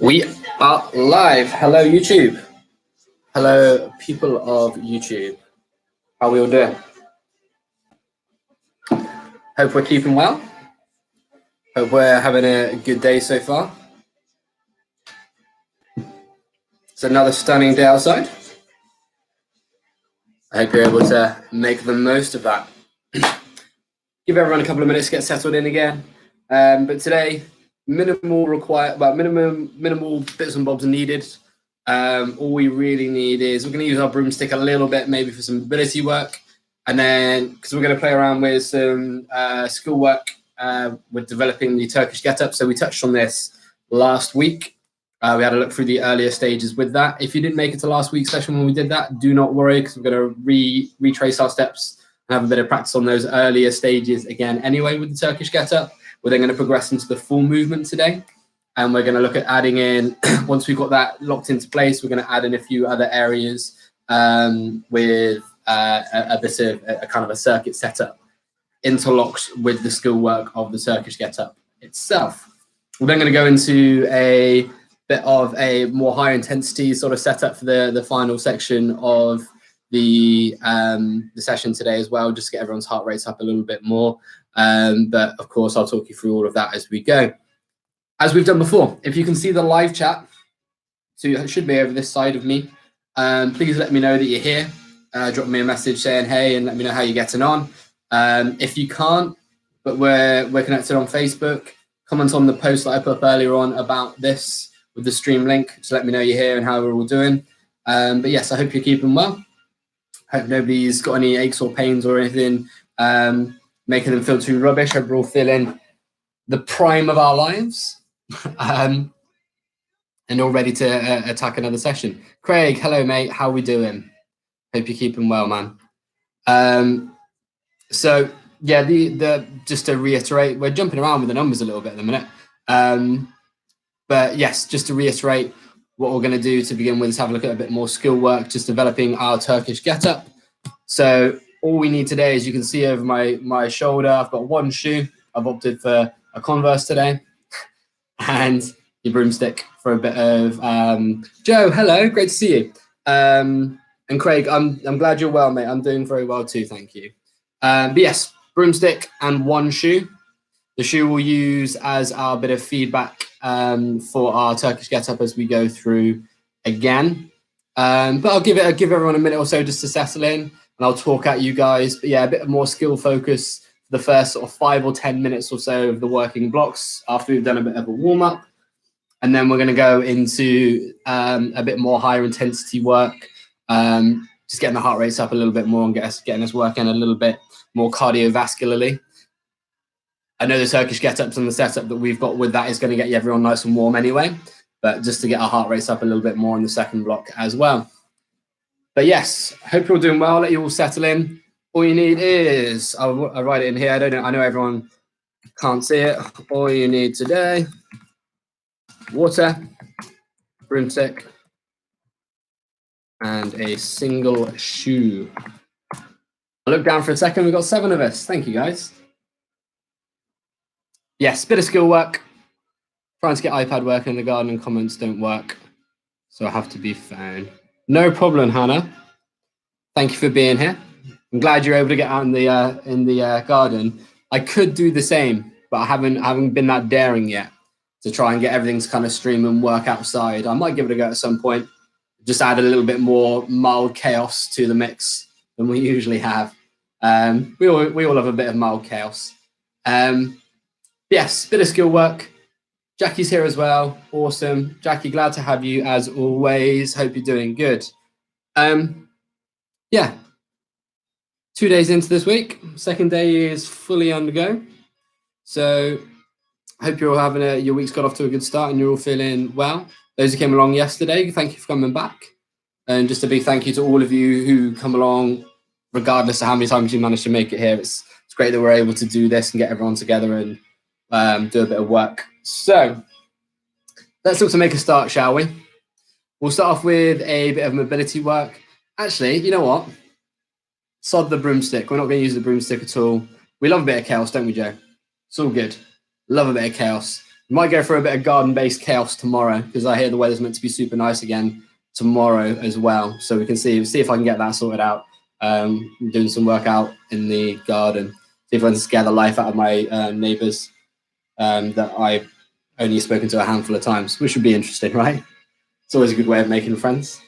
We are live. Hello, YouTube. Hello, people of YouTube. How are we all doing? Hope we're keeping well. Hope we're having a good day so far. It's another stunning day outside. I hope you're able to make the most of that. Give everyone a couple of minutes to get settled in again. But today, minimal bits and bobs are needed. All we really need is we're going to use our broomstick a little bit, maybe for some ability work, and then because we're going to play around with some skill work with developing the Turkish get-up. So we touched on this last week. We had a look through the earlier stages with that. If you didn't make it to last week's session when we did that, do not worry, because we're going to retrace our steps and have a bit of practice on those earlier stages again anyway with the Turkish get-up. We're then going to progress into the full movement today. And we're going to look at adding in, once we've got that locked into place, we're going to add in a few other areas with a bit of a kind of a circuit setup interlocked with the skill work of the Turkish get-up itself. We're then going to go into a bit of a more high intensity sort of setup for the final section of the session today as well, just to get everyone's heart rates up a little bit more. But of course, I'll talk you through all of that as we go. As we've done before, if you can see the live chat, so it should be over this side of me, please let me know that you're here. Drop me a message saying hey and let me know how you're getting on. If you can't, but we're connected on Facebook, comment on the post that I put up earlier on about this with the stream link to let me know you're here and how we're all doing. But yes, I hope you're keeping well. Hope nobody's got any aches or pains or anything making them feel too rubbish. Hope we're all feeling the prime of our lives. And all ready to attack another session. Craig, hello mate, how we doing? Hope you're keeping well, man. So yeah, the just to reiterate, we're jumping around with the numbers a little bit at the minute. But yes, just to reiterate, what we're going to do to begin with is have a look at a bit more skill work, just developing our Turkish get-up. So all we need today, as you can see over my shoulder, I've got one shoe. I've opted for a Converse today. And your broomstick for a bit of Joe, hello, great to see you. And Craig, I'm glad you're well, mate. I'm doing very well too, thank you. But yes, broomstick and one shoe. The shoe we'll use as our bit of feedback for our Turkish get-up as we go through again. But I'll give everyone a minute or so just to settle in, and I'll talk at you guys. But yeah, a bit more skill focus for the first sort of 5 or 10 minutes or so of the working blocks after we've done a bit of a warm-up. And then we're going to go into a bit more higher intensity work, just getting the heart rates up a little bit more and getting us working a little bit more cardiovascularly. I know the Turkish get-ups and the setup that we've got with that is going to get everyone nice and warm anyway, but just to get our heart rates up a little bit more in the second block as well. But yes, hope you're all doing well. I'll let you all settle in. All you need is, I'll write it in here. I know everyone can't see it. All you need today, water, broomstick, and a single shoe. I look down for a second. We've got 7 of us. Thank you, guys. Yes, bit of skill work. Trying to get iPad working in the garden and comments don't work, so I have to be found. No problem, Hannah. Thank you for being here. I'm glad you're able to get out in the garden. I could do the same, but I haven't been that daring yet to try and get everything to kind of stream and work outside. I might give it a go at some point. Just add a little bit more mild chaos to the mix than we usually have. We all have a bit of mild chaos. Yes, bit of skill work. Jackie's here as well. Awesome. Jackie, glad to have you as always. Hope you're doing good. Yeah. 2 days into this week. Second day is fully on the go. So I hope you're all having your week's got off to a good start and you're all feeling well. Those who came along yesterday, thank you for coming back. And just a big thank you to all of you who come along, regardless of how many times you managed to make it here. It's great that we're able to do this and get everyone together and do a bit of work. So let's look to make a start, shall we? We'll start off with a bit of mobility work. Actually, you know what? Sod the broomstick. We're not going to use the broomstick at all. We love a bit of chaos, don't we, Joe? It's all good. Love a bit of chaos. We might go for a bit of garden-based chaos tomorrow because I hear the weather's meant to be super nice again tomorrow as well. So we can see if I can get that sorted out. Doing some work out in the garden. See if I can scare the life out of my neighbours that I've only spoken to a handful of times, which would be interesting, right? It's always a good way of making friends.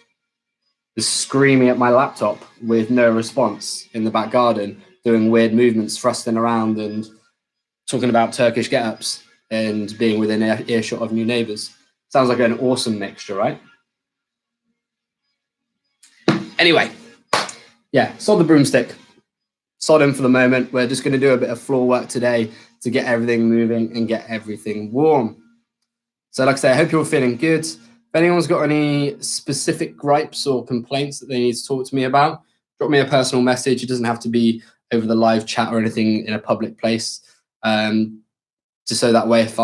Just screaming at my laptop with no response in the back garden, doing weird movements, thrusting around and talking about Turkish get-ups and being within earshot of new neighbours. Sounds like an awesome mixture, right? Anyway, yeah, sod the broomstick. Sod him for the moment. We're just going to do a bit of floor work today to get everything moving and get everything warm. So like I say, I hope you're feeling good. If anyone's got any specific gripes or complaints that they need to talk to me about, drop me a personal message. It doesn't have to be over the live chat or anything in a public place. Just so that way, if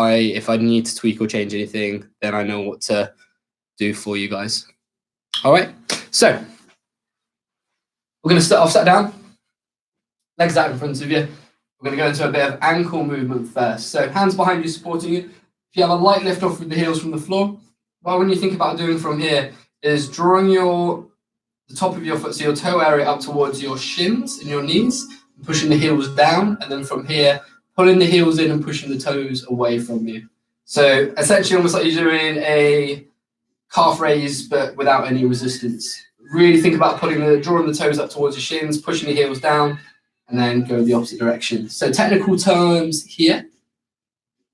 I need to tweak or change anything, then I know what to do for you guys. All right. So we're going to start off sat down, legs out in front of you. We're going to go into a bit of ankle movement first. So hands behind you supporting you. If you have a light lift off with the heels from the floor, well, when you think about doing from here is drawing the top of your foot, so your toe area up towards your shins and your knees, and pushing the heels down, and then from here, pulling the heels in and pushing the toes away from you. So essentially almost like you're doing a calf raise, but without any resistance. Really think about drawing the toes up towards your shins, pushing the heels down, and then go the opposite direction. So technical terms here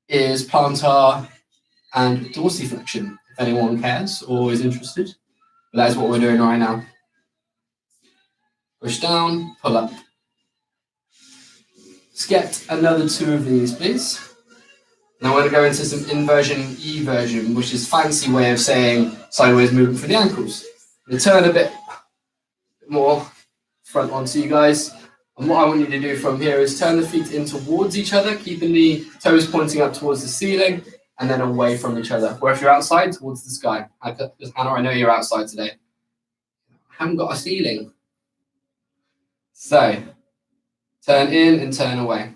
is plantar and dorsiflexion, if anyone cares or is interested. But that is what we're doing right now. Push down, pull up. Let's get another 2 of these, please. Now we're going to go into some inversion eversion, which is a fancy way of saying sideways movement for the ankles. I'm going to turn a bit more front onto you guys. And what I want you to do from here is turn the feet in towards each other, keeping the toes pointing up towards the ceiling and then away from each other. Or if you're outside, towards the sky. Hannah, I know you're outside today. I haven't got a ceiling. So, turn in and turn away.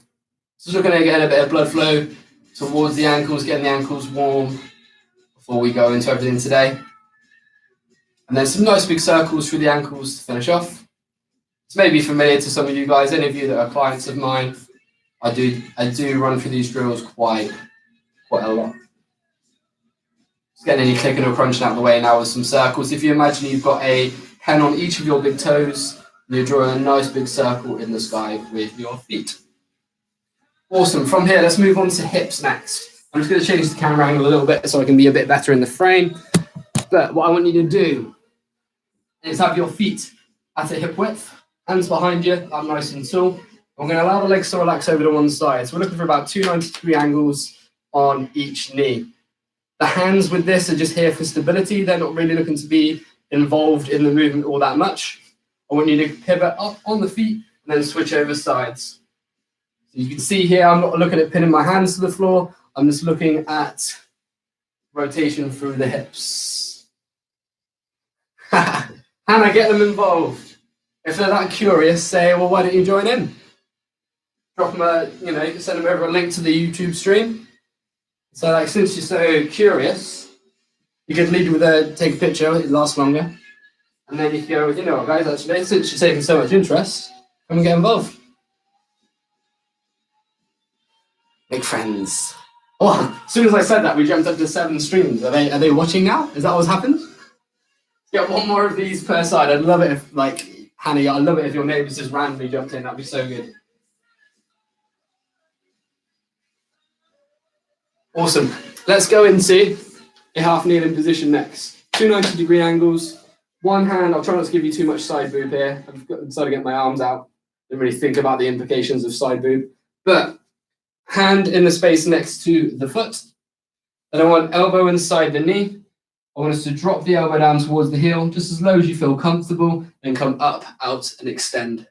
So we're going to get a bit of blood flow towards the ankles, getting the ankles warm before we go into everything today. And then some nice big circles through the ankles to finish off. This may be familiar to some of you guys, any of you that are clients of mine. I do run through these drills quite a lot. Just getting any clicking or crunching out of the way now with some circles. If you imagine you've got a pen on each of your big toes, and you're drawing a nice big circle in the sky with your feet. Awesome. From here, let's move on to hips next. I'm just going to change the camera angle a little bit so I can be a bit better in the frame. But what I want you to do is have your feet at a hip width. Hands behind you, up nice and tall. I'm going to allow the legs to relax over to one side. So we're looking for about 2 90-degree angles on each knee. The hands with this are just here for stability. They're not really looking to be involved in the movement all that much. I want you to pivot up on the feet and then switch over sides. So you can see here, I'm not looking at pinning my hands to the floor. I'm just looking at rotation through the hips. Hannah, get them involved. If they're that curious, say, well, why don't you join in? Drop them you can send them over a link to the YouTube stream. So, like, since you're so curious, you could lead with take a picture, it lasts longer. And then you can go, you know what, guys, actually, since you're taking so much interest, come and get involved. Make friends. Oh, as soon as I said that, we jumped up to 7 streams. Are they watching now? Is that what's happened? Get 1 more of these per side. I'd love it if, like, Hannah, I'd love it if your neighbours just randomly jumped in. That'd be so good. Awesome. Let's go into a half kneeling position next. 2 90-degree angles. One hand, I'll try not to give you too much side boob here. I've decided to get my arms out. Didn't really think about the implications of side boob. But hand in the space next to the foot. Then I want elbow inside the knee. I want us to drop the elbow down towards the heel, just as low as you feel comfortable, then come up, out, and extend.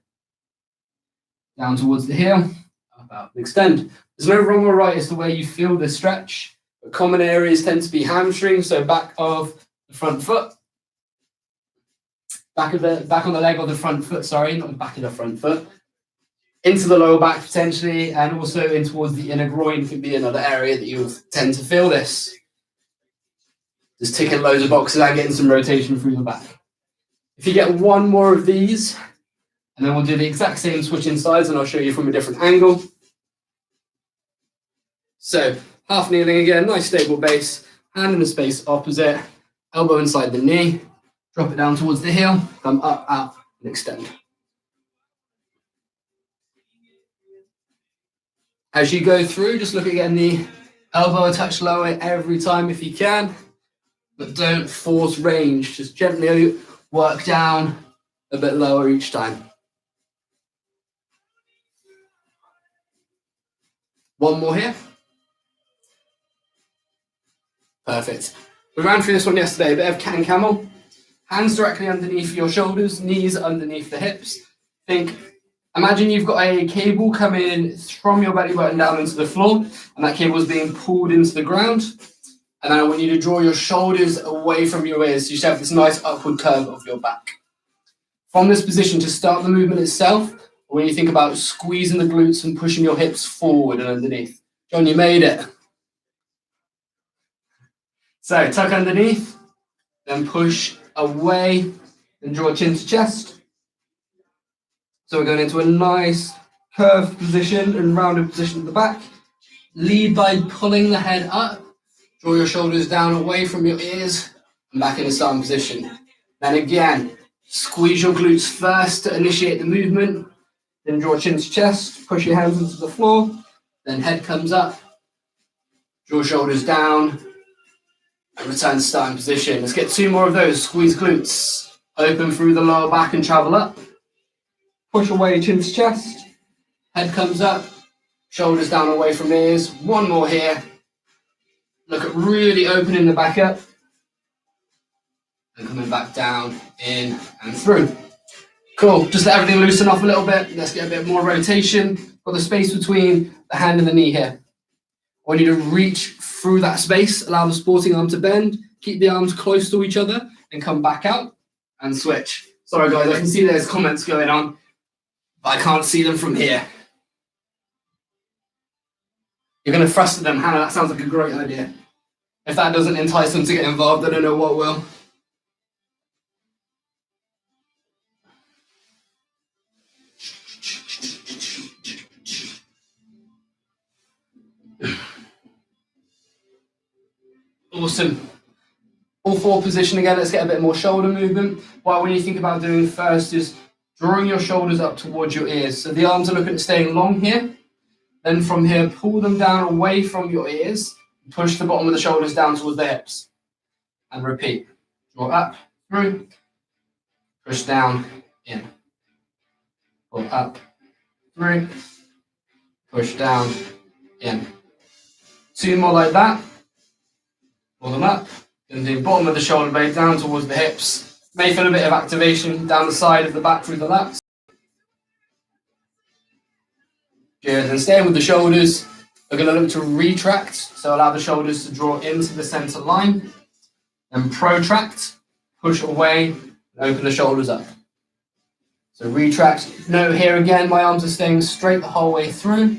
Down towards the heel, up, out, and extend. There's no wrong or right as to where you feel the stretch, but common areas tend to be hamstring, so back of the front foot. Back on the leg of the front foot, sorry, not the back of the front foot. into the lower back potentially, and also in towards the inner groin could be another area that you'll tend to feel this. Just ticking loads of boxes and getting some rotation through the back. If you get one more of these, and then we'll do the exact same switching sides, and I'll show you from a different angle. So half kneeling again, nice stable base, hand in the space opposite, elbow inside the knee, drop it down towards the heel, come up, out, and extend. As you go through, just look at getting the elbow a touch lower every time if you can, but don't force range. Just gently work down a bit lower each time. One more here. Perfect. We ran through this one yesterday, a bit of cat and camel. Hands directly underneath your shoulders, knees underneath the hips. Imagine you've got a cable coming from your belly button down into the floor, and that cable is being pulled into the ground. And then I want you to draw your shoulders away from your ears, so you should have this nice upward curve of your back. From this position, to start the movement itself, when you think about squeezing the glutes and pushing your hips forward and underneath. John, you made it. So tuck underneath, then push away, and draw chin to chest. So we're going into a nice curved position and rounded position at the back. Lead by pulling the head up. Draw your shoulders down away from your ears and back in a starting position. Then again, squeeze your glutes first to initiate the movement. Then draw chin to chest, push your hands into the floor. Then head comes up. Draw shoulders down and return to starting position. Let's get two more of those. Squeeze glutes. Open through the lower back and travel up. Push away, chin to chest. Head comes up. Shoulders down away from ears. One more here. Look at really opening the back up. And coming back down, in and through. Cool. Just let everything loosen off a little bit. Let's get a bit more rotation. Got the space between the hand and the knee here. I want you to reach through that space. Allow the sporting arm to bend. Keep the arms close to each other and come back out and switch. Sorry guys, I can see there's comments going on, but I can't see them from here. You're going to thrust at them. Hannah, that sounds like a great idea. If that doesn't entice them to get involved, I don't know what will. Awesome. All four position again. Let's get a bit more shoulder movement. What when you think about doing first is drawing your shoulders up towards your ears. So the arms are looking at staying long here. Then from here, pull them down away from your ears. Push the bottom of the shoulders down towards the hips. And repeat. Draw up, through. Push down, in. Pull up, through. Push down, in. Two more like that. Pull them up. Then the bottom of the shoulder blade down towards the hips. May feel a bit of activation down the side of the back through the lats. Good. And staying with the shoulders, we're going to look to retract. So allow the shoulders to draw into the center line. Then protract, push away, and open the shoulders up. So retract. Note here again, my arms are staying straight the whole way through.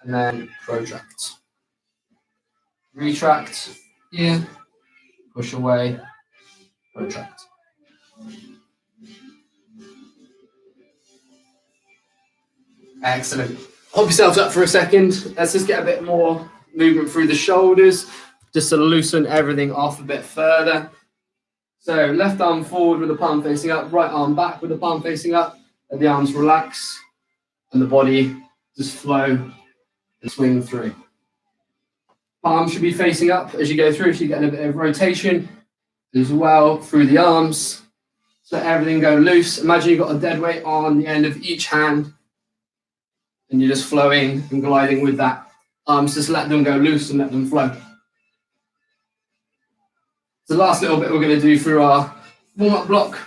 And then protract. Retract here, push away, protract. Excellent. Hold yourselves up for a second. Let's just get a bit more movement through the shoulders, just to loosen everything off a bit further. So left arm forward with the palm facing up, right arm back with the palm facing up, let the arms relax, and the body just flow and swing through. Palms should be facing up as you go through, so you're getting a bit of rotation as well through the arms. So let everything go loose. Imagine you've got a dead weight on the end of each hand, and you're just flowing and gliding with that. Arms, just let them go loose and let them flow. The last little bit we're going to do through our warm-up block.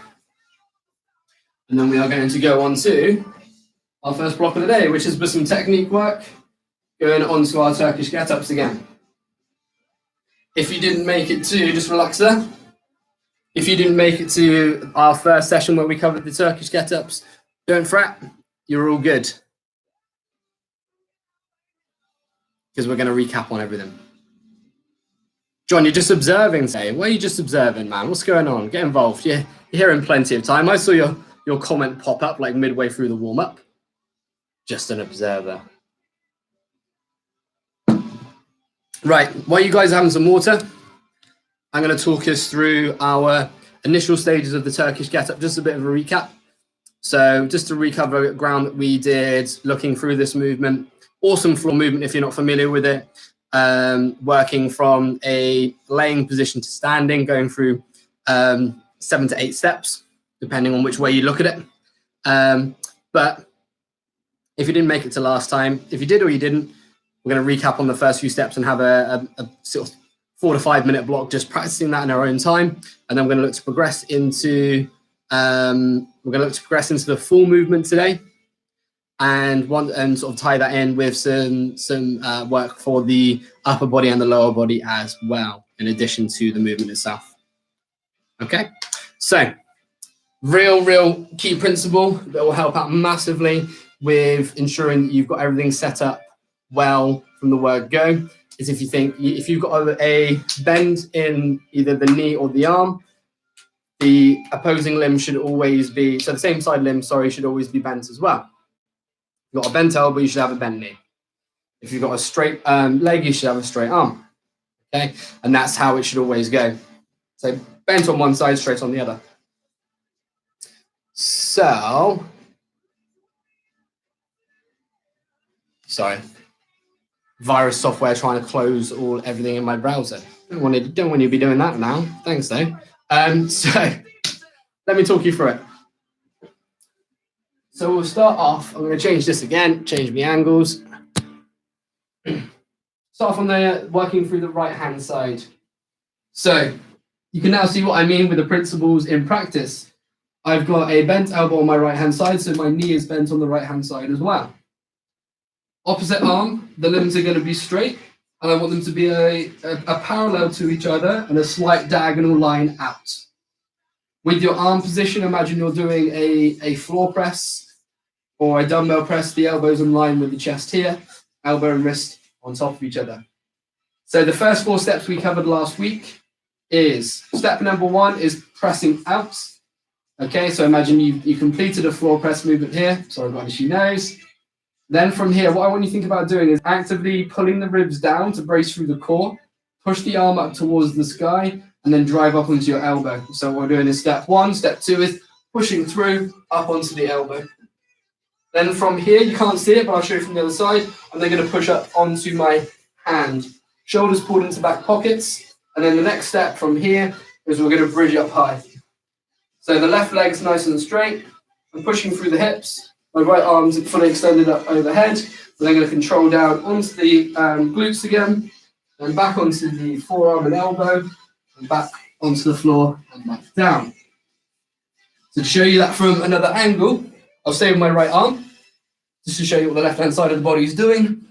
And then we are going to go on to our first block of the day, which is with some technique work, going on to our Turkish get-ups again. If you didn't make it to, just relax there. If you didn't make it to our first session where we covered the Turkish get-ups, don't fret, you're all good. because we're going to recap on everything. John, you're just observing today. What are you just observing, man? What's going on? Get involved. You're here in plenty of time. I saw your comment pop up like midway through the warm-up. Just an observer. Right, while you guys are having some water, I'm going to talk us through our initial stages of the Turkish get-up, just a bit of a recap. So just to recover ground that we did looking through this movement, awesome floor movement if you're not familiar with it, working from a laying position to standing, going through 7 to 8 steps, depending on which way you look at it. But if you didn't make it to last time, if you did or you didn't, we're going to recap on the first few steps and have a sort of 4 to 5 minute block just practicing that in our own time. And then we're going to look to progress into the full movement today, and sort of tie that in with some work for the upper body and the lower body as well, in addition to the movement itself. Okay, so real key principle that will help out massively with ensuring that you've got everything set up well from the word go is if you've got a bend in either the knee or the arm, the opposing limb should always be, so the same side limb, sorry, should always be bent as well. If you've got a bent elbow, you should have a bent knee. If you've got a straight leg, you should have a straight arm. Okay, and that's how it should always go. So bent on one side, straight on the other. So, sorry, virus software trying to close everything in my browser. Don't want you to be doing that now. Thanks though. So let me talk you through it. So we'll start off. I'm going to change this again. Change my angles. Start off on the working through the right hand side. So you can now see what I mean with the principles in practice. I've got a bent elbow on my right hand side, so my knee is bent on the right hand side as well. Opposite arm, the limbs are going to be straight, and I want them to be a parallel to each other and a slight diagonal line out. With your arm position, imagine you're doing a floor press or a dumbbell press, the elbows in line with the chest here, elbow and wrist on top of each other. So the first 4 steps we covered last week is, step number 1 is pressing out. Okay, so imagine you completed a floor press movement here. Sorry, I've got an issue nose. Then from here, what I want you to think about doing is actively pulling the ribs down to brace through the core, push the arm up towards the sky, and then drive up onto your elbow. So what we're doing is step 1. Step 2 is pushing through up onto the elbow. Then from here, you can't see it, but I'll show you from the other side. I'm then going to push up onto my hand. Shoulders pulled into back pockets. And then the next step from here is we're going to bridge up high. So the left leg's nice and straight. I'm pushing through the hips. My right arm's fully extended up overhead. We're then going to control down onto the glutes again, and back onto the forearm and elbow, and back onto the floor and back down. So to show you that from another angle, I'll stay with my right arm, just to show you what the left-hand side of the body is doing.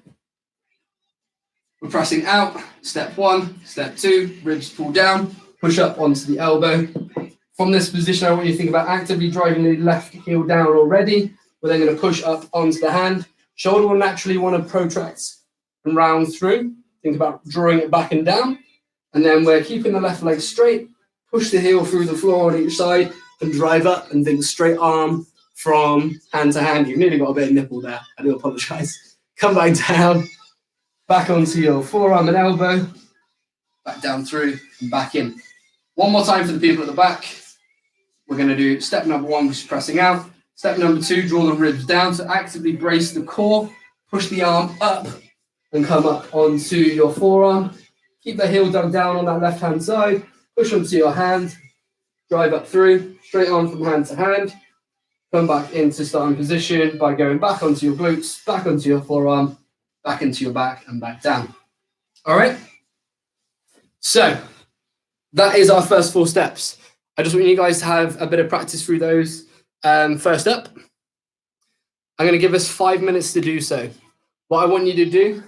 We're pressing out, step 1, step 2, ribs pull down, push up onto the elbow. From this position, I want you to think about actively driving the left heel down already. We're then going to push up onto the hand. Shoulder will naturally want to protract and round through. Think about drawing it back and down. And then we're keeping the left leg straight. Push the heel through the floor on each side and drive up, and think straight arm from hand to hand. You've nearly got a bit of nipple there. I do apologise. Come back down, back onto your forearm and elbow, back down through and back in. One more time for the people at the back. We're going to do step number 1, which is pressing out. Step number 2, draw the ribs down. So actively brace the core, push the arm up and come up onto your forearm. Keep the heel dug down on that left-hand side. Push onto your hand, drive up through, straight on from hand to hand. Come back into starting position by going back onto your glutes, back onto your forearm, back into your back and back down. All right? So that is our first 4 steps. I just want you guys to have a bit of practice through those. First up, I'm going to give us 5 minutes to do so. What I want you to do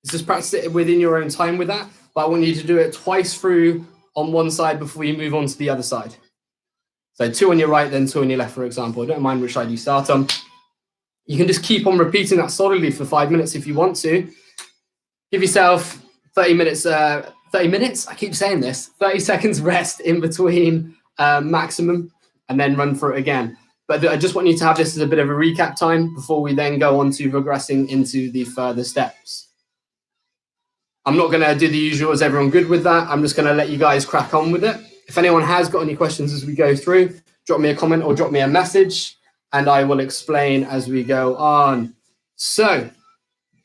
is just practice it within your own time with that, but I want you to do it twice through on one side before you move on to the other side. So 2 on your right, then 2 on your left, for example. I don't mind which side you start on. You can just keep on repeating that solidly for 5 minutes if you want to. Give yourself 30 minutes. 30 minutes. I keep saying this. 30 seconds rest in between maximum, and then run through it again. But I just want you to have this as a bit of a recap time before we then go on to progressing into the further steps. I'm not going to do the usual. Is everyone good with that? I'm just going to let you guys crack on with it. If anyone has got any questions as we go through, drop me a comment or drop me a message, and I will explain as we go on. So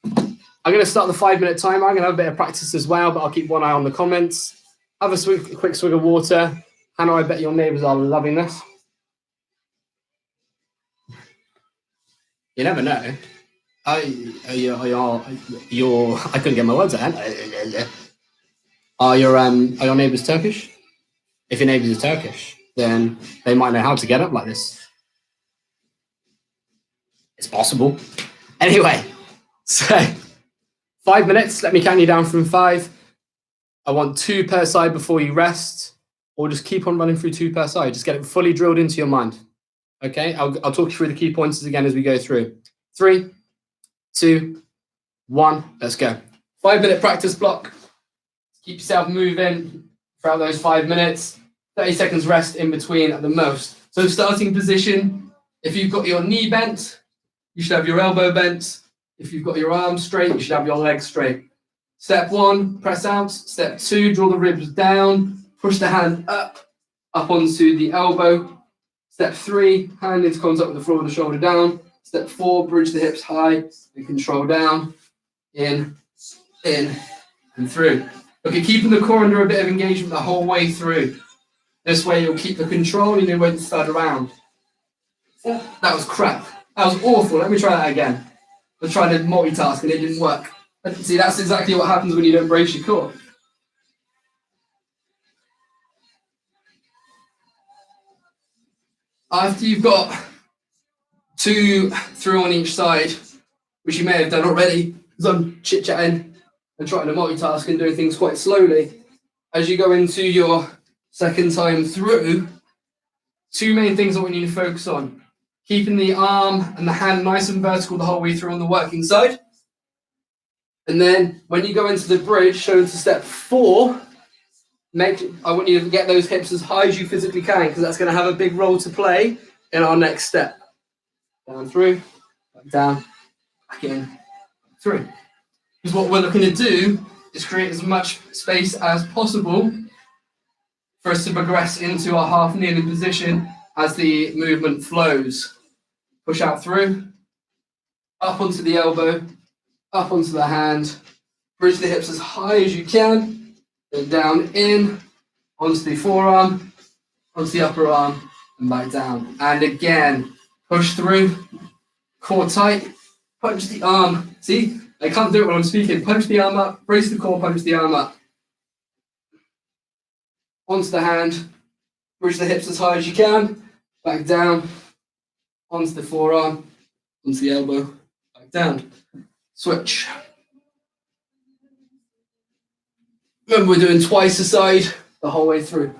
I'm going to start the 5-minute timer. I'm going to have a bit of practice as well, but I'll keep one eye on the comments. Have a quick swig of water. Hannah, I bet your neighbours are loving this. You never know. I couldn't get my words out. Are your neighbours Turkish? If your neighbours are Turkish, then they might know how to get up like this. It's possible. Anyway, so 5 minutes. Let me count you down from 5. I want 2 per side before you rest, or just keep on running through 2 per side. Just get it fully drilled into your mind. Okay, I'll talk you through the key pointers again as we go through. 3, 2, 1, let's go. 5-minute practice block. Keep yourself moving throughout those 5 minutes. 30 seconds rest in between at the most. So starting position, if you've got your knee bent, you should have your elbow bent. If you've got your arms straight, you should have your legs straight. Step 1, press out. Step 2, draw the ribs down. Push the hand up onto the elbow. Step 3, hand into contact with the floor with the shoulder down. Step 4, bridge the hips high and control down. In, and through. Okay, keeping the core under a bit of engagement the whole way through. This way you'll keep the control and you know when to start around. Oh, that was crap. That was awful. Let me try that again. I tried to multitask and it didn't work. See, that's exactly what happens when you don't brace your core. After you've got 2 through on each side, which you may have done already, because I'm chit-chatting and trying to multitask and doing things quite slowly, as you go into your second time through, 2 main things I want you to focus on. Keeping the arm and the hand nice and vertical the whole way through on the working side. And then when you go into the bridge, so into step 4, I want you to get those hips as high as you physically can, because that's going to have a big role to play in our next step. Down through, back down, back in, through. Because what we're looking to do is create as much space as possible for us to progress into our half kneeling position as the movement flows. Push out through, up onto the elbow, up onto the hand, bridge the hips as high as you can, then down in, onto the forearm, onto the upper arm, and back down. And again, push through, core tight, punch the arm. See, I can't do it when I'm speaking. Punch the arm up, brace the core, punch the arm up. Onto the hand, bridge the hips as high as you can, back down, onto the forearm, onto the elbow, back down. Switch. Remember, we're doing twice a side the whole way through.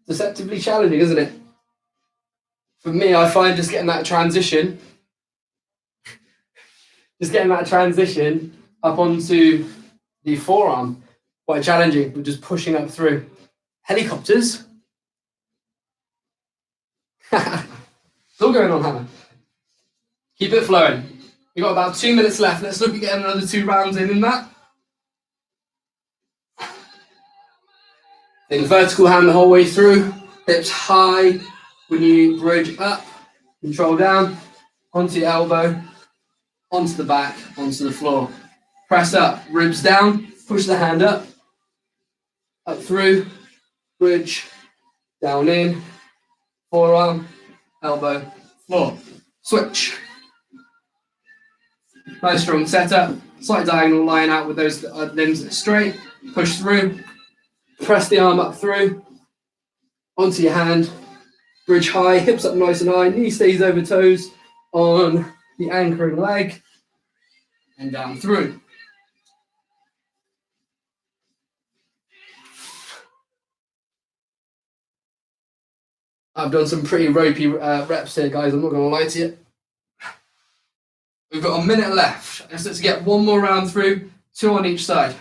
Deceptively challenging, isn't it? For me, I find just getting that transition up onto the forearm quite challenging. We're just pushing up through. Helicopters. It's all going on, Hannah. Keep it flowing. We've got about 2 minutes left. Let's look at getting another 2 rounds in that. Then vertical hand the whole way through. Hips high when you bridge up. Control down. Onto your elbow. Onto the back. Onto the floor. Press up. Ribs down. Push the hand up. Up through. Bridge. Down in. Forearm. Elbow. Floor. Switch. Nice strong setup. Slight diagonal line out with those limbs straight. Push through. Press the arm up through. Onto your hand. Bridge high. Hips up nice and high. Knee stays over toes on the anchoring leg. And down through. I've done some pretty ropey reps here, guys. I'm not going to lie to you. We've got a minute left. Let's get one more round through, 2 on each side.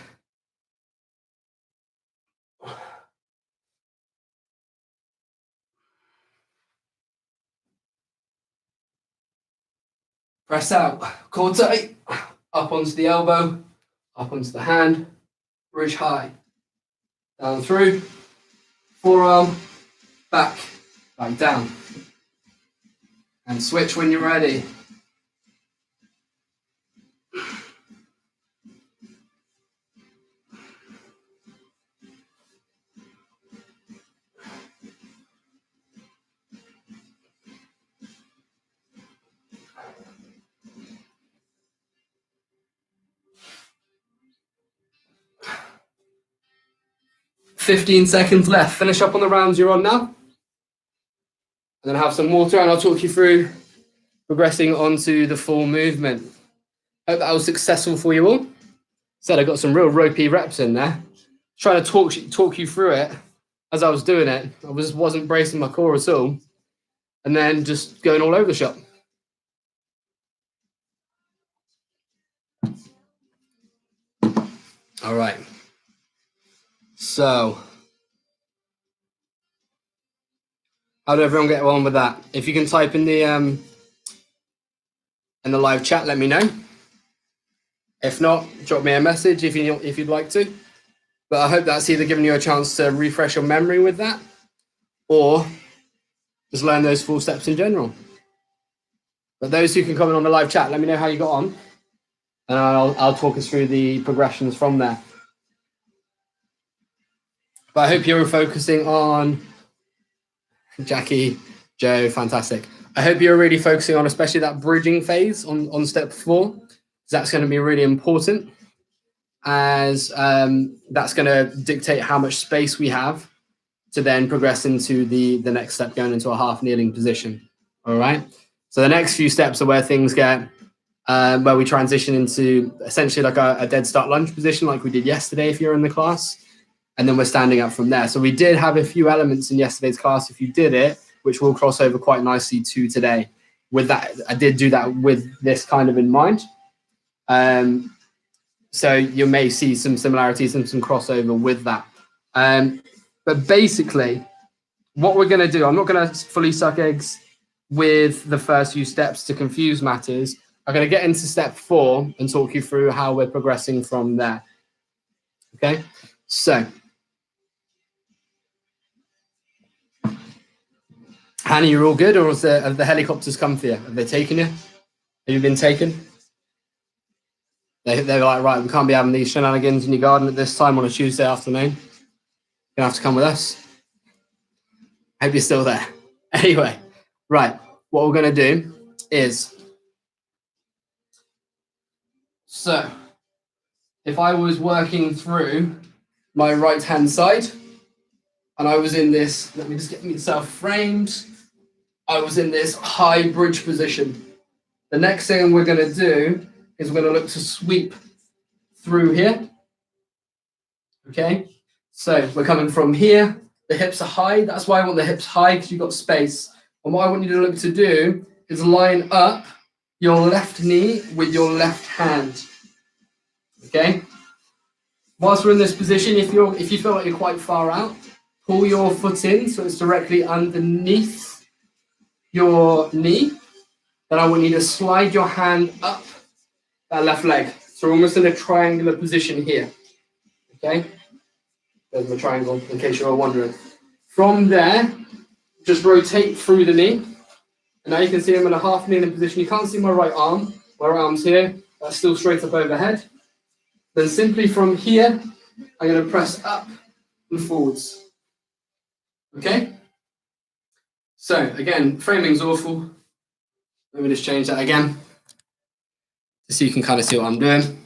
Press out, core tight, up onto the elbow, up onto the hand, bridge high, down through, forearm, back down. And switch when you're ready. "15 seconds left. Finish up on the rounds you're on now. And then have some water and I'll talk you through progressing onto the full movement. Hope that was successful for you all. Said I got some real ropey reps in there. Trying to talk you through it as I was doing it. I wasn't bracing my core at all. And then just going all over the shop. All right. So, how did everyone get on with that? If you can type in the live chat, let me know. If not, drop me a message if you'd like to. But I hope that's either giving you a chance to refresh your memory with that, or just learn those 4 steps in general. But those who can comment on the live chat, let me know how you got on, and I'll talk us through the progressions from there. But I hope you're focusing on Jackie, Joe, fantastic. I hope you're really focusing on especially that bridging phase on step 4, because that's going to be really important, as that's going to dictate how much space we have to then progress into the next step, going into a half kneeling position. All right. So the next few steps are where things get, where we transition into essentially like a dead start lunge position, like we did yesterday if you're in the class. And then we're standing up from there. So we did have a few elements in yesterday's class, if you did it, which will cross over quite nicely to today. With that, I did do that with this kind of in mind. So you may see some similarities and some crossover with that. But basically, what we're going to do, I'm not going to fully suck eggs with the first few steps to confuse matters. I'm going to get into step 4 and talk you through how we're progressing from there. Okay, so Hannah, you're all good, or have the helicopters come for you? Have they taken you? Have you been taken? They're like, right, we can't be having these shenanigans in your garden at this time on a Tuesday afternoon. You're going to have to come with us. Hope you're still there. Anyway, right, what we're going to do is, so if I was working through my right-hand side and I was in this, let me just get myself framed, I was in this high bridge position. The next thing we're going to do is we're going to look to sweep through here. Okay, so we're coming from here. The hips are high. That's why I want the hips high, because you've got space. And what I want you to look to do is line up your left knee with your left hand. Okay. Whilst we're in this position, if you feel like you're quite far out, pull your foot in so it's directly underneath your knee. Then I want you to slide your hand up that left leg. So we're almost in a triangular position here. Okay. There's my triangle, in case you're wondering. From there, just rotate through the knee. And now you can see I'm in a half kneeling position. You can't see my right arm. My right arm's here. That's still straight up overhead. Then simply from here, I'm going to press up and forwards. Okay? So, again, framing's awful. Let me just change that again, just so you can kind of see what I'm doing.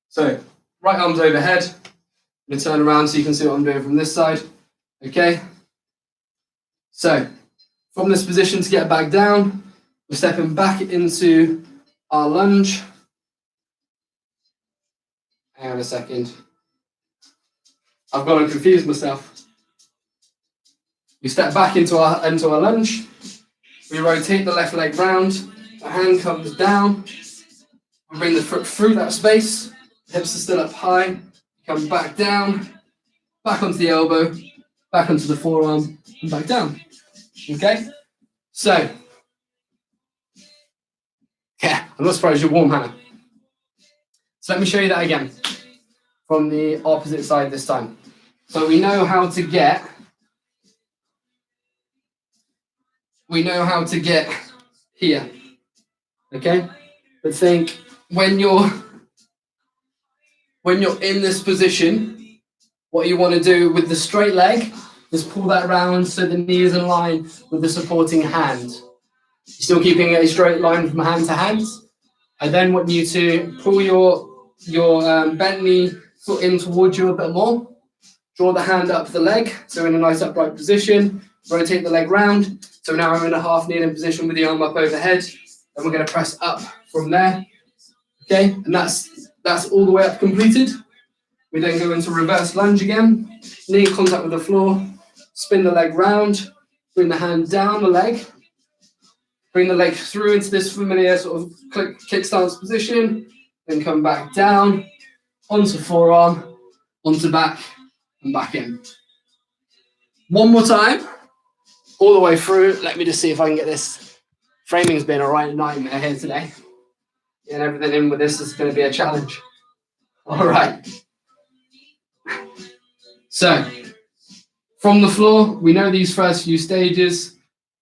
So, right arm's overhead. I'm going to turn around so you can see what I'm doing from this side. Okay? So, from this position to get back down, we're stepping back into our lunge. Hang on a second. I've got to confuse myself. We step back into our lunge. We rotate the left leg round. The hand comes down. We bring the foot through that space. Hips are still up high. Come back down. Back onto the elbow. Back onto the forearm. And back down. Okay? So, yeah, I'm not surprised you're warm, Hannah. So let me show you that again from the opposite side this time. So we know how to get here, okay? But think when you're in this position, what you want to do with the straight leg is pull that round so the knee is in line with the supporting hand. You're still keeping a straight line from hand to hand. I then want you to pull your bent knee foot in towards you a bit more. Draw the hand up the leg, so in a nice upright position. Rotate the leg round. So now I'm in a half kneeling position with the arm up overhead. And we're going to press up from there. Okay, and that's all the way up completed. We then go into reverse lunge again. Knee in contact with the floor. Spin the leg round. Bring the hand down the leg. Bring the leg through into this familiar sort of kick stance position. Then come back down. Onto forearm. Onto back. And back in. One more time. All the way through. Let me just see if I can get this. Framing's been a right nightmare here today. And everything in with this is going to be a challenge. All right. So, from the floor, we know these first few stages.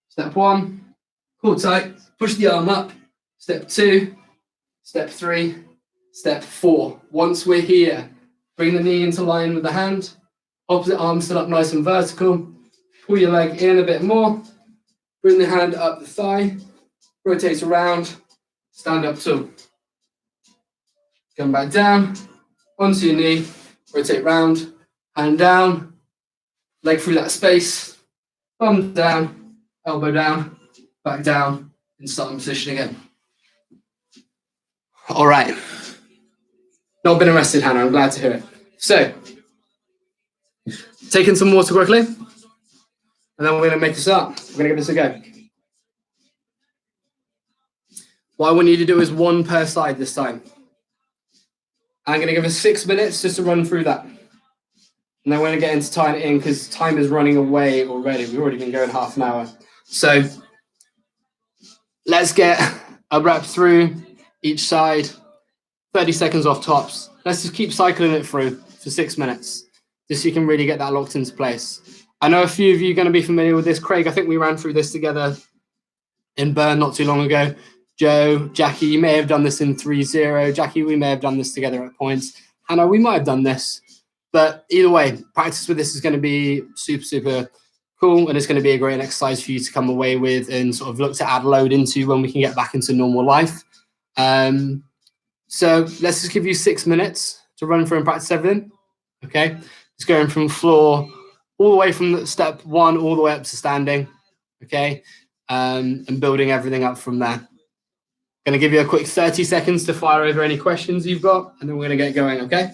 Step 1, core tight, push the arm up. Step 2, step 3, step 4. Once we're here, bring the knee into line with the hand. Opposite arm still up nice and vertical. Pull your leg in a bit more. Bring the hand up the thigh. Rotate around. Stand up tall. Come back down. Onto your knee. Rotate round. Hand down. Leg through that space. Thumb down. Elbow down. Back down. In starting position again. All right. Not been arrested, Hannah. I'm glad to hear it. So, taking some water quickly. And then we're going to make this up. We're going to give this a go. What I want you to do is one per side this time. I'm going to give us 6 minutes just to run through that. And then we're going to get into tying it in because time is running away already. We've already been going half an hour. So let's get a rep through each side. 30 seconds off tops. Let's just keep cycling it through for 6 minutes. Just so you can really get that locked into place. I know a few of you are going to be familiar with this. Craig, I think we ran through this together in Bern not too long ago. Joe, Jackie, you may have done this in 3-0. Jackie, we may have done this together at points. Hannah, we might have done this. But either way, practice with this is going to be super, super cool. And it's going to be a great exercise for you to come away with and sort of look to add load into when we can get back into normal life. So let's just give you 6 minutes to run through and practice everything. Okay. Just going from floor all the way from step 1 all the way up to standing. Okay. And building everything up from there. Going to give you a quick 30 seconds to fire over any questions you've got, and then we're going to get going, okay?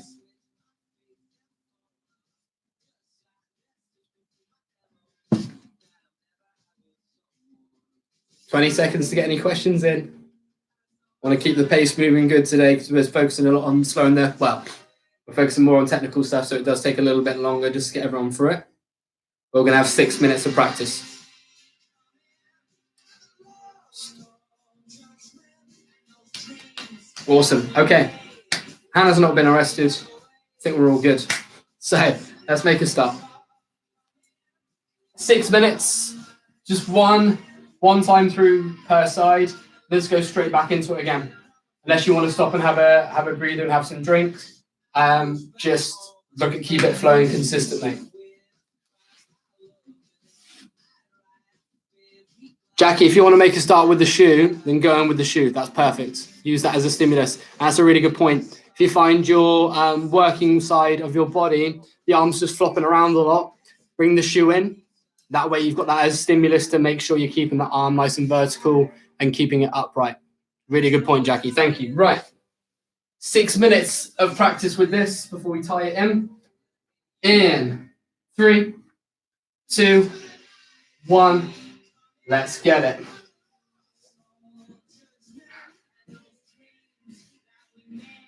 $20 seconds to get any questions in. Want to keep the pace moving good today because we're focusing a lot on slowing the, well, we're focusing more on technical stuff, so it does take a little bit longer just to get everyone through it. We're going to have 6 minutes of practice. Awesome. Okay. Hannah's not been arrested. I think we're all good. So let's make a start. 6 minutes, just one time through per side. Let's go straight back into it again. Unless you want to stop and have a breather and have some drinks, just keep it flowing consistently. Jackie, if you want to make a start with the shoe, then go in with the shoe. That's perfect. Use that as a stimulus. That's a really good point. If you find your working side of your body, the arms just flopping around a lot, bring the shoe in. That way you've got that as a stimulus to make sure you're keeping the arm nice and vertical and keeping it upright. Really good point, Jackie. Thank you. Right. 6 minutes of practice with this before we tie it in. In 3, 2, 1. Let's get it.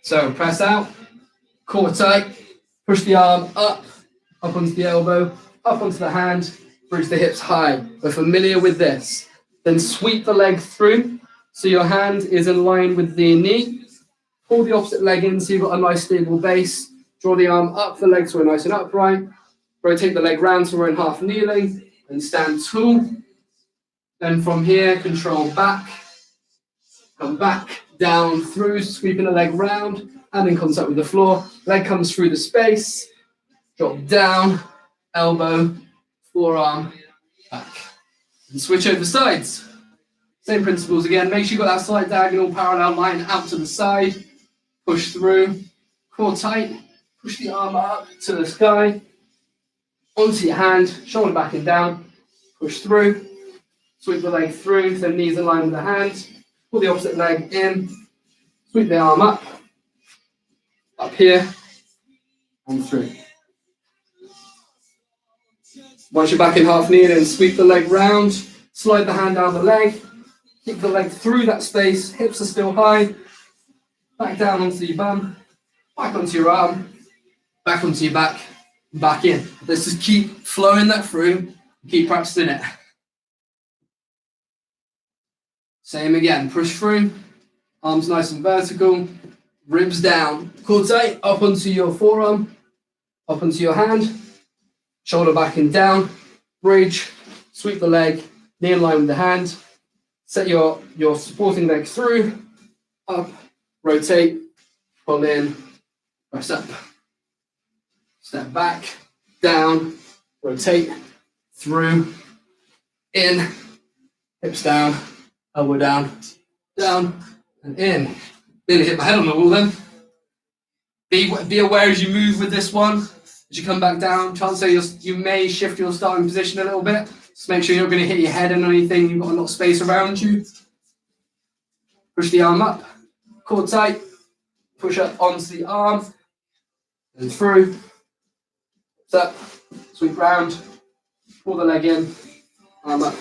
So press out, core tight, push the arm up onto the elbow, up onto the hand, bridge the hips high. We're familiar with this. Then sweep the leg through so your hand is in line with the knee. Pull the opposite leg in so you've got a nice stable base. Draw the arm up the leg so we're nice and upright. Rotate the leg round so we're in half kneeling and stand tall. Then from here, control back. Come back, down, through, sweeping the leg round and in contact with the floor. Leg comes through the space. Drop down, elbow, forearm, back. And switch over sides. Same principles again. Make sure you've got that slight diagonal parallel line out to the side. Push through, core tight, push the arm up to the sky, onto your hand, shoulder back and down, push through, sweep the leg through, so knees in line with the hand, pull the opposite leg in, sweep the arm up here, and through. Once you're back in half knee, then sweep the leg round, slide the hand down the leg, kick the leg through that space, hips are still high, back down onto your bum, back onto your arm, back onto your back, back in. Let's just keep flowing that through, keep practicing it. Same again, push through, arms nice and vertical, ribs down, core tight, up onto your forearm, up onto your hand, shoulder back and down, bridge, sweep the leg, knee in line with the hand, set your supporting leg through, up, rotate, pull in, press up, step back, down, rotate, through, in, hips down, elbow down, down, and in. Nearly hit my head on the wall then. Be aware as you move with this one. As you come back down, chances you may shift your starting position a little bit. Just make sure you're not going to hit your head on anything. You've got a lot of space around you. Push the arm up, core tight, push up onto the arm, and through. Up, sweep round, pull the leg in, arm up.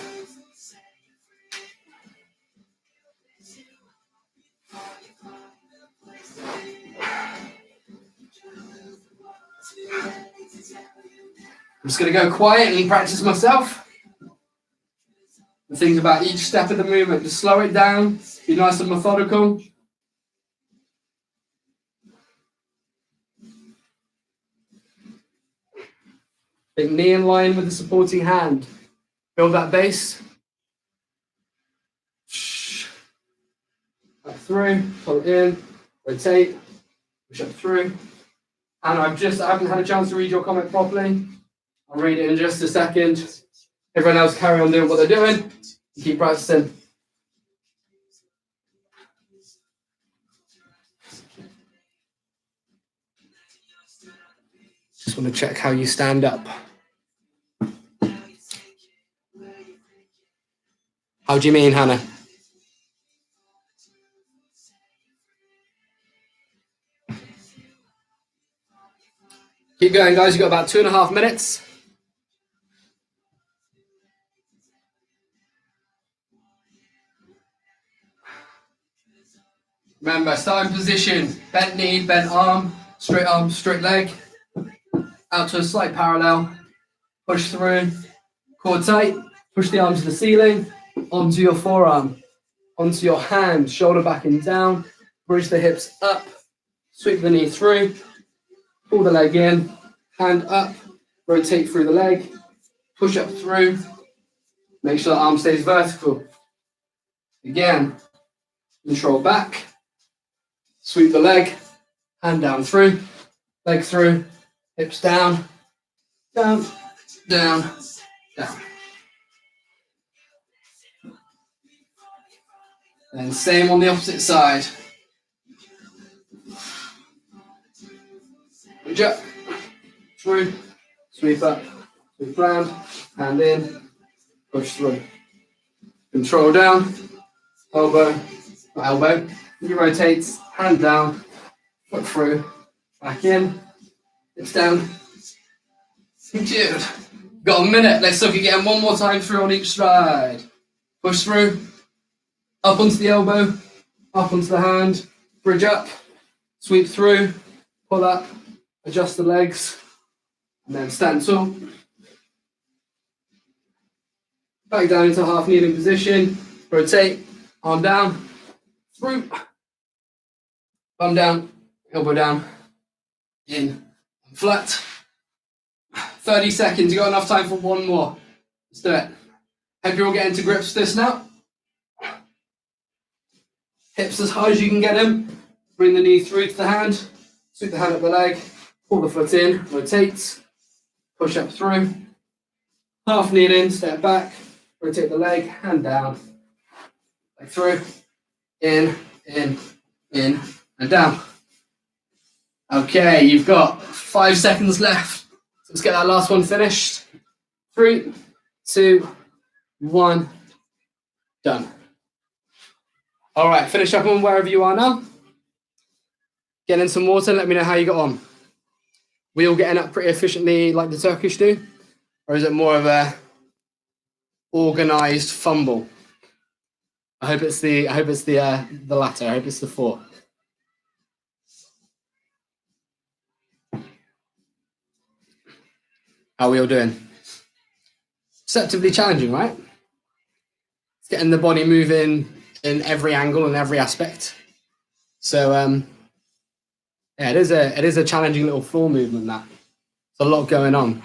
I'm just going to go quietly and practice myself. And think about each step of the movement. Just slow it down. Be nice and methodical. Think knee in line with the supporting hand. Build that base. Up through, pull it in, rotate, push up through. And I haven't had a chance to read your comment properly. I'll read it in just a second. Everyone else carry on doing what they're doing. Keep practicing. Just want to check how you stand up. How do you mean, Hannah? Keep going, guys. You've got about 2.5 minutes. Remember, starting position, bent knee, bent arm, straight leg, out to a slight parallel, push through, core tight, push the arm to the ceiling, onto your forearm, onto your hand, shoulder back and down, bridge the hips up, sweep the knee through, pull the leg in, hand up, rotate through the leg, push up through, make sure the arm stays vertical. Again, control back, sweep the leg, hand down through, leg through, hips down, down, down, down. And same on the opposite side. Reach up, through, sweep up, sweep round, hand in, push through. Control down, elbow, you rotate, hand down, foot through, back in, hips down. Good. Got a minute. Let's look at getting one more time through on each stride. Push through. Up onto the elbow. Up onto the hand. Bridge up. Sweep through. Pull up. Adjust the legs. And then stand tall. Back down into half kneeling position. Rotate. Arm down. Through. Bum down. Elbow down. In. And flat. 30 seconds. You got enough time for one more. Let's do it. Hope you're all getting to grips with this now. Hips as high as you can get them. Bring the knee through to the hand. Sweep the hand up the leg. Pull the foot in. Rotate. Push up through. Half kneel in. Step back. Rotate the leg. Hand down. Leg through. In, and down. Okay, you've got 5 seconds left. Let's get that last one finished. 3, 2, 1. Done. All right, finish up on wherever you are now. Get in some water. Let me know how you got on. We all getting up pretty efficiently like the Turkish do? Or is it more of a organized fumble? I hope it's the latter. I hope it's the four. How are we all doing? Deceptively challenging, right? It's getting the body moving in every angle and every aspect. So yeah, it is a challenging little floor movement. That there's a lot going on.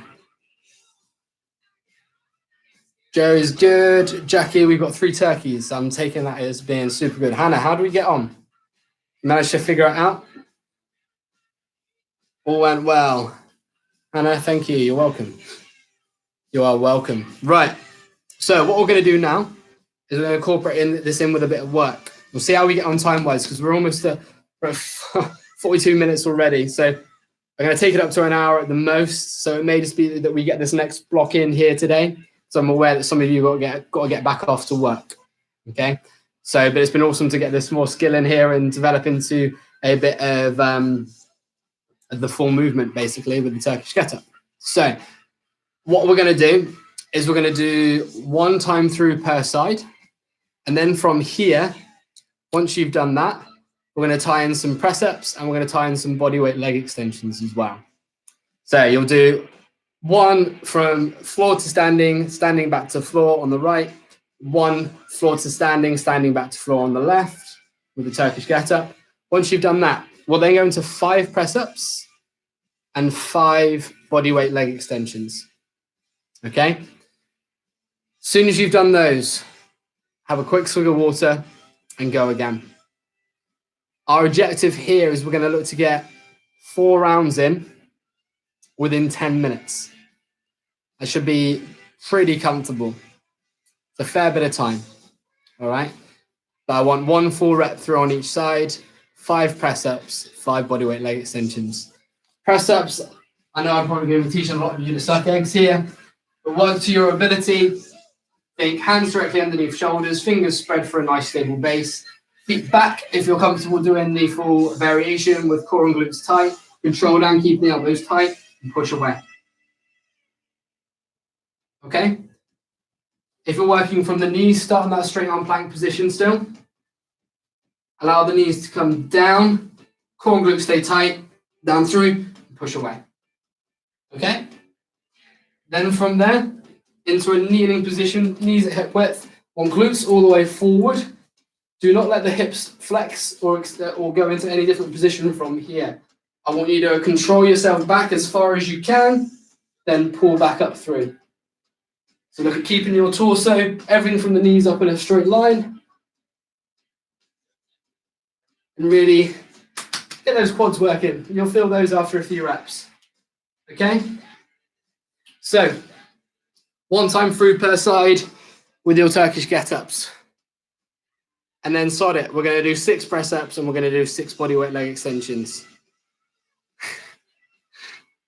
Joe is good. Jackie, we've got 3 turkeys. I'm taking that as being super good. Hannah, how do we get on? Managed to figure it out? All went well. Hannah, thank you. You're welcome. You are welcome. Right. So what we're going to do now is we're going to incorporate this in with a bit of work. We'll see how we get on time-wise because we're almost at 42 minutes already. So I'm going to take it up to an hour at the most. So it may just be that we get this next block in here today. So I'm aware that some of you got to get back off to work. Okay. So, but it's been awesome to get this more skill in here and develop into a bit of the full movement, basically, with the Turkish get-up. So what we're going to do is we're going to do 1 time through per side. And then from here, once you've done that, we're going to tie in some press-ups and we're going to tie in some bodyweight leg extensions as well. So you'll do 1 from floor to standing, standing back to floor on the right, 1 floor to standing, standing back to floor on the left with the Turkish get-up. Once you've done that, we'll then go into 5 press-ups and 5 bodyweight leg extensions. Okay? As soon as you've done those, have a quick swig of water and go again. Our objective here is we're going to look to get 4 rounds in within 10 minutes. That should be pretty comfortable. It's a fair bit of time. All right? But I want 1 full rep through on each side, 5 press-ups, 5 bodyweight leg extensions. Press-ups, I know I'm probably going to be teaching a lot of you to suck eggs here, but work to your ability. Think hands directly underneath shoulders, fingers spread for a nice stable base. Feet back if you're comfortable doing the full variation with core and glutes tight. Control down, keep the elbows tight, and push away. Okay? If you're working from the knees, start in that straight arm plank position still. Allow the knees to come down, core and glutes stay tight, down through, and push away. Okay? Then from there, into a kneeling position, knees at hip width, on glutes all the way forward. Do not let the hips flex or go into any different position from here. I want you to control yourself back as far as you can, then pull back up through. So look at keeping your torso, everything from the knees up in a straight line. And really get those quads working. You'll feel those after a few reps. Okay? So 1 time through per side with your Turkish get-ups. And then sod it. We're going to do 6 press-ups and we're going to do 6 bodyweight leg extensions.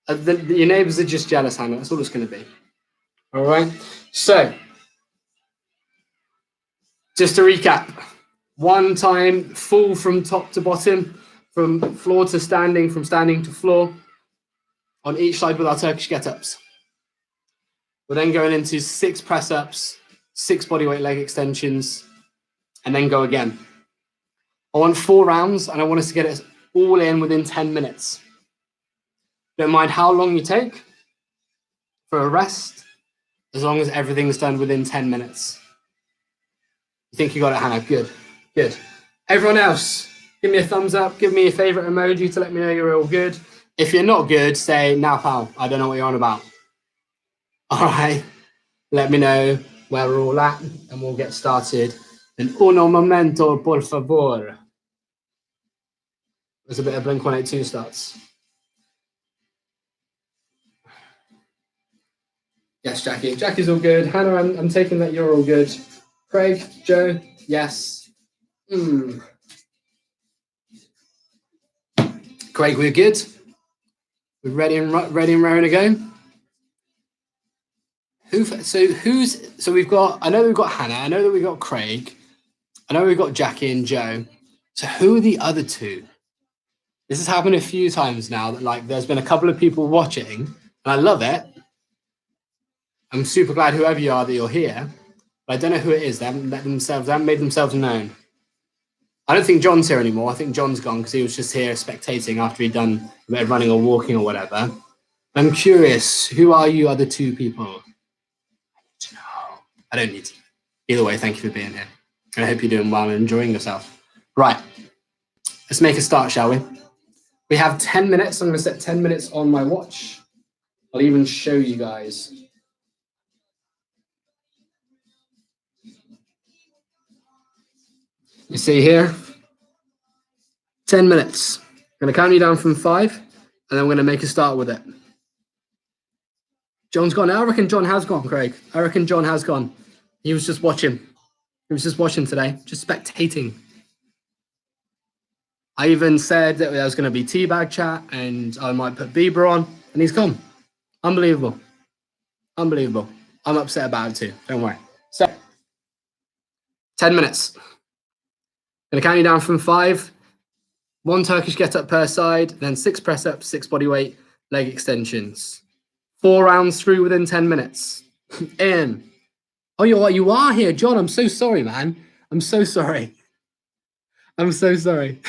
Your neighbours are just jealous, Hannah. That's all it's going to be. All right? So, just to recap. 1 time full from top to bottom, from floor to standing, from standing to floor, on each side with our Turkish get-ups. We're then going into 6 press-ups, 6 bodyweight leg extensions, and then go again. I want 4 rounds, and I want us to get it all in within 10 minutes. Don't mind how long you take for a rest, as long as everything's done within 10 minutes. You think you got it, Hannah? Good, good. Everyone else, give me a thumbs up. Give me a favorite emoji to let me know you're all good. If you're not good, say, nah, pal, I don't know what you're on about. All right, let me know where we're all at, and we'll get started. In uno momento, por favor. There's a bit of Blink-182 starts. Yes, Jackie. Jackie's all good. Hannah, I'm taking that you're all good. Craig, Joe, yes. Craig, we're good. We're ready and raring to go. So we've got. I know we've got Hannah. I know that we've got Craig. I know we've got Jackie and Joe. So who are the other two? This has happened a few times now. That like there's been a couple of people watching, and I love it. I'm super glad whoever you are that you're here. But I don't know who it is. They haven't made themselves known. I don't think John's here anymore. I think John's gone because he was just here spectating after he'd done a bit of running or walking or whatever. I'm curious, who are you other two people? I need to know. I don't need to. Either way, thank you for being here. And I hope you're doing well and enjoying yourself. Right. Let's make a start, shall we? We have 10 minutes. I'm going to set 10 minutes on my watch. I'll even show you guys. You see here? 10 minutes. I'm going to count you down from 5, and then we're going to make a start with it. John's gone. I reckon John has gone, Craig. I reckon John has gone. He was just watching. He was just watching today, just spectating. I even said that there was going to be teabag chat, and I might put Bieber on, and he's gone. Unbelievable. Unbelievable. I'm upset about it too. Don't worry. So, 10 minutes. Going to count you down from 5. 1 Turkish get-up per side, then 6 press-ups, 6 bodyweight leg extensions. 4 rounds through within 10 minutes. In. Oh, you are here, John. I'm so sorry, man. I'm so sorry. I'm so sorry.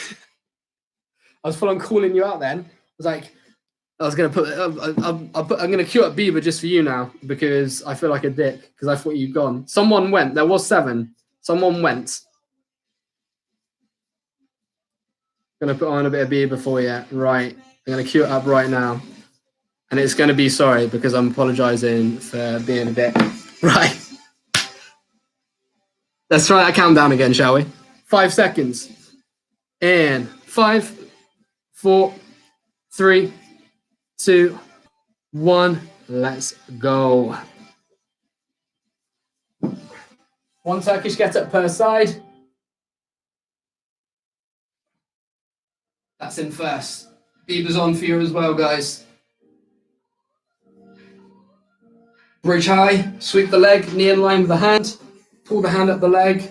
I was full on calling you out then. I was going to put, I'm going to queue up Bieber just for you now because I feel like a dick because I thought you'd gone. Someone went. There was 7. Someone went. Going to put on a bit of Bieber for you. Right. I'm going to queue it up right now. And it's going to be sorry because I'm apologizing for being a bit. Right. Let's try that countdown again, shall we? 5 seconds. And 5, 4, 3, 2, 1. Let's go. 1 Turkish get-up per side. That's in first. Bieber's on for you as well, guys. Bridge high, sweep the leg, knee in line with the hand, pull the hand up the leg,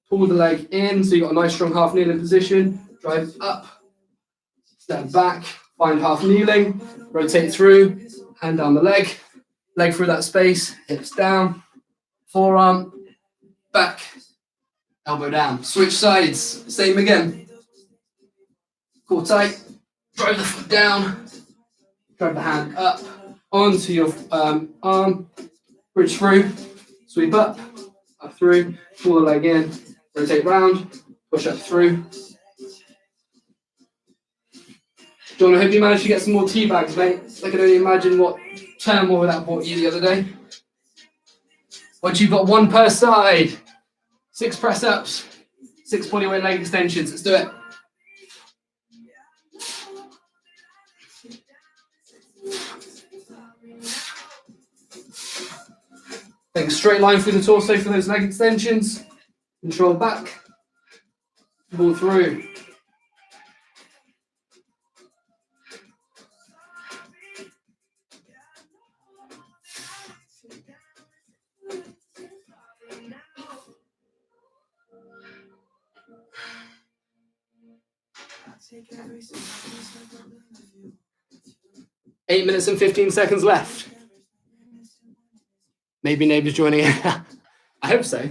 pull the leg in, so you've got a nice strong half kneeling position, drive up, step back, find half kneeling, rotate through, hand down the leg through that space, hips down, forearm, back, elbow down. Switch sides, same again. Core tight, drive the foot down, drive the hand up, onto your arm, bridge through, sweep up through, pull the leg in, rotate round, push up through. John, I hope you managed to get some more tea bags, mate. I can only imagine what turmoil that brought you the other day. Once you've got 1 per side, 6 press ups, 6 bodyweight leg extensions. Let's do it. Take a straight line through the torso for those leg extensions. Control back. Pull through. Eight minutes and 15 seconds left. Maybe neighbours joining in. I hope so.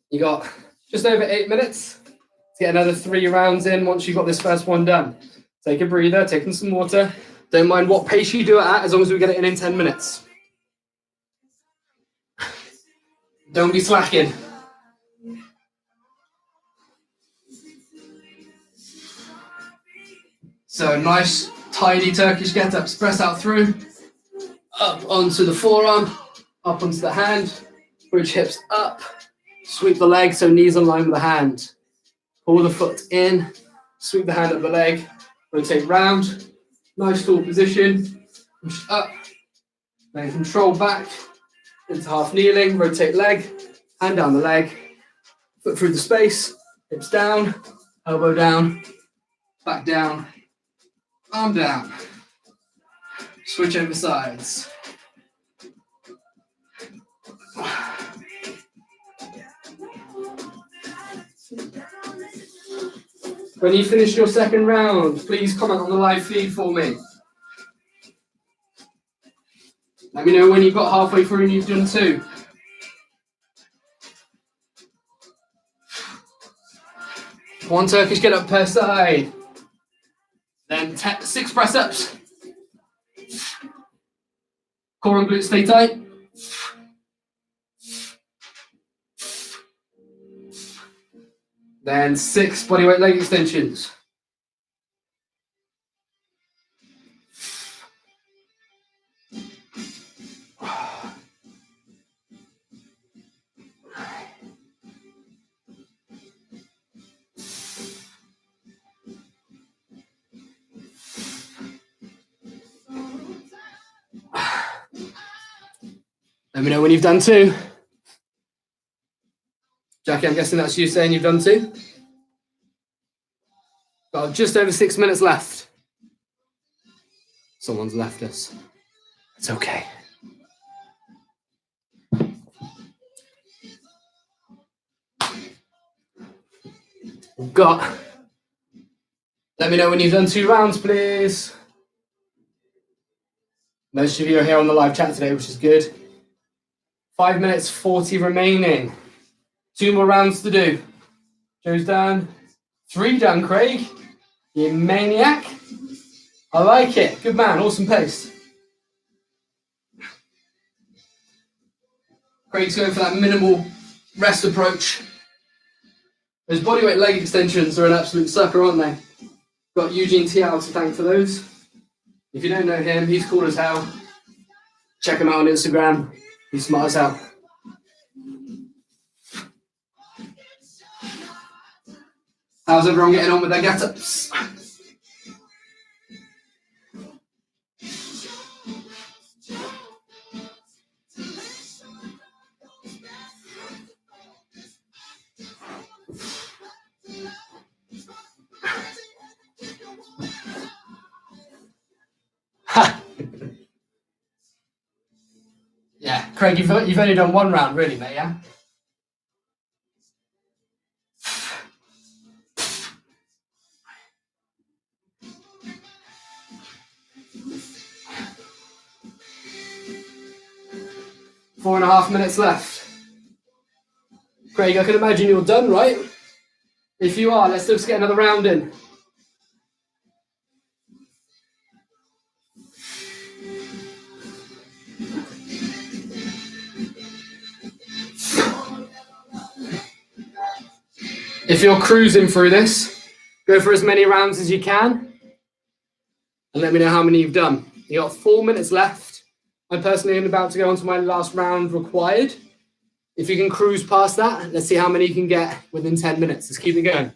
You got just over 8 minutes to get another 3 rounds in once you've got this first one done. Take a breather, take in some water. Don't mind what pace you do it at, as long as we get it in 10 minutes. Don't be slacking. So nice, tidy Turkish get-ups. Press out through, up onto the forearm, up onto the hand, bridge hips up, sweep the leg so knees in line with the hand. Pull the foot in, sweep the hand up the leg, rotate round, nice tall position, push up, then control back into half kneeling, rotate leg, hand down the leg, foot through the space, hips down, elbow down, back down, arm down, switch over sides. When you finish your second round, please comment on the live feed for me. Let me know when you've got halfway through and you've done 2. One Turkish get up per side. Then 6 press ups. Core and glutes stay tight. Then 6 bodyweight leg extensions. Let me know when you've done 2. Jackie, I'm guessing that's you saying you've done 2. Got just over 6 minutes left. Someone's left us. It's okay. We've got. Let me know when you've done 2 rounds, please. Most of you are here on the live chat today, which is good. 5 minutes 40 remaining. 2 more rounds to do. Joe's done. 3 done, Craig. You maniac. I like it. Good man. Awesome pace. Craig's going for that minimal rest approach. Those bodyweight leg extensions are an absolute sucker, aren't they? Got Eugene Tiao to thank for those. If you don't know him, he's cool as hell. Check him out on Instagram. He's smart as hell. How's everyone getting on with their get-ups? Yeah, Craig, you've only done 1 round, really, mate, yeah? Four and a half minutes left. Craig, I can imagine you're done, right? If you are, let's just get another round in. If you're cruising through this, go for as many rounds as you can and let me know how many you've done. You got 4 minutes left. I'm personally about to go on to my last round required. If you can cruise past that, let's see how many you can get within 10 minutes. Let's keep it going.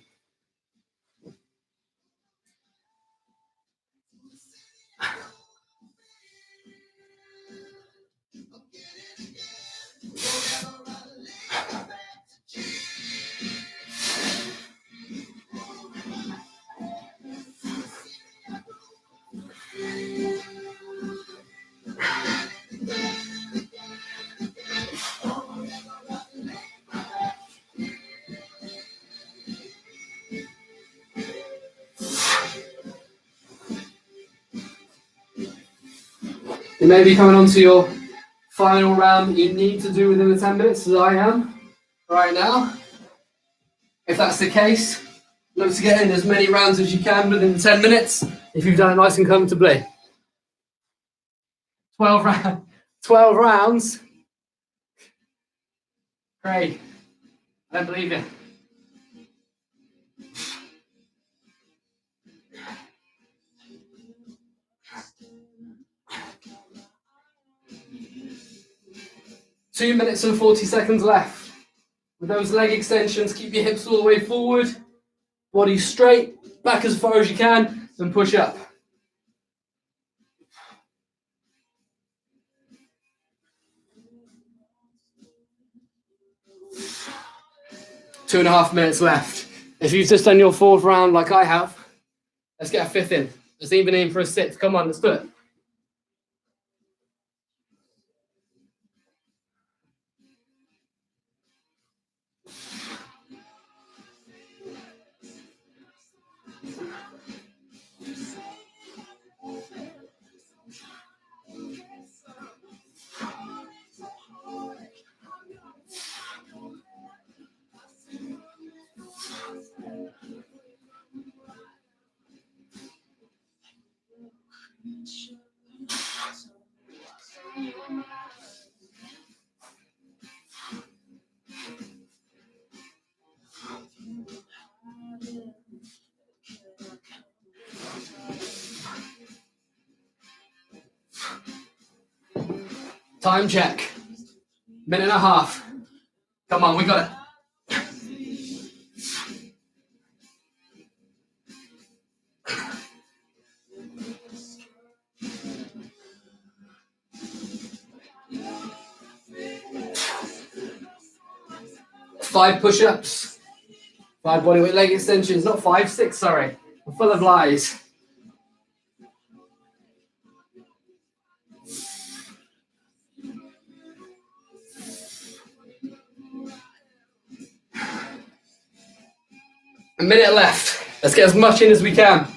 You may be coming onto your final round that you need to do within the 10 minutes, as I am right now. If that's the case, look to get in as many rounds as you can within 10 minutes if you've done it nice and comfortably. 12 rounds. Great. I don't believe you. Two minutes and 40 seconds left. With those leg extensions, keep your hips all the way forward, body straight, back as far as you can, and push up. Two and a half minutes left. If you've just done your fourth round like I have, let's get a fifth in. Let's even aim for a sixth. Come on, let's do it. Time check. Minute and a half. Come on, we got it. 5 push-ups, 5 bodyweight leg extensions, not 5, 6, sorry. I'm full of lies. A minute left. Let's get as much in as we can.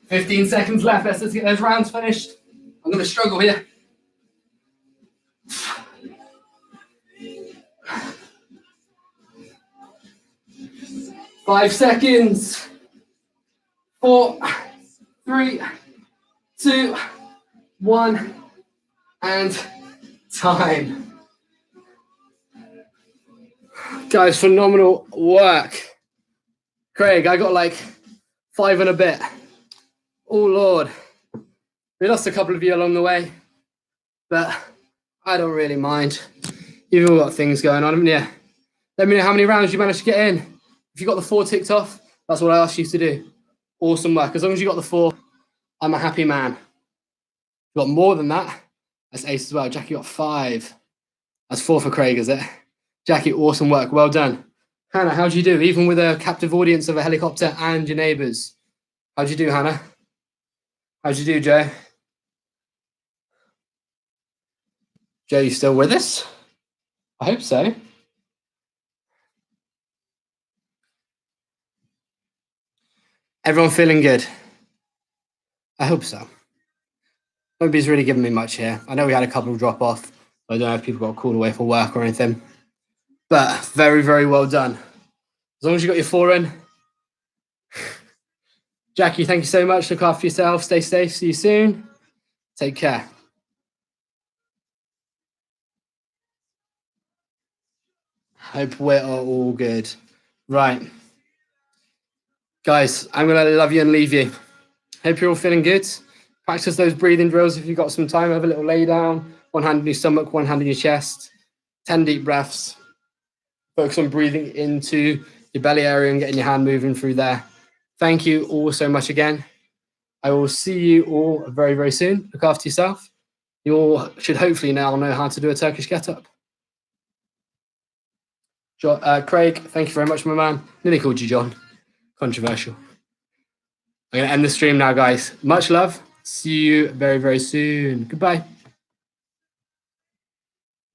$15 seconds left. Let's get those rounds finished. I'm going to struggle here. Five seconds. 4, 3, 2, 1, and time. Guys, phenomenal work. Craig, I got like 5 and a bit. Oh, Lord. We lost a couple of you along the way, but I don't really mind. You've all got things going on, haven't you? Let me know how many rounds you managed to get in. If you got the 4 ticked off, that's what I asked you to do. Awesome work. As long as you got the 4, I'm a happy man. If you got more than that, that's ace as well. Jackie got 5. That's 4 for Craig, is it? Jackie, awesome work. Well done. Hannah, how'd you do? Even with a captive audience of a helicopter and your neighbours. How'd you do, Hannah? How'd you do, Joe? Joe, you still with us? I hope so. Everyone feeling good? I hope so. Nobody's really given me much here. I know we had a couple drop off. I don't know if people got called away for work or anything. But very, very well done. As long as you got your 4 in. Jackie, thank you so much. Look after yourself. Stay safe. See you soon. Take care. Hope we're all good. Right. Guys, I'm going to love you and leave you. Hope you're all feeling good. Practice those breathing drills if you've got some time. Have a little lay down. 1 hand on your stomach, 1 hand on your chest. 10 deep breaths. Focus on breathing into your belly area and getting your hand moving through there. Thank you all so much again. I will see you all very, very soon. Look after yourself. You all should hopefully now know how to do a Turkish get-up. Craig, thank you very much, my man. Nearly called you John. Controversial. I'm going to end the stream now, guys. Much love. See you very, very soon. Goodbye.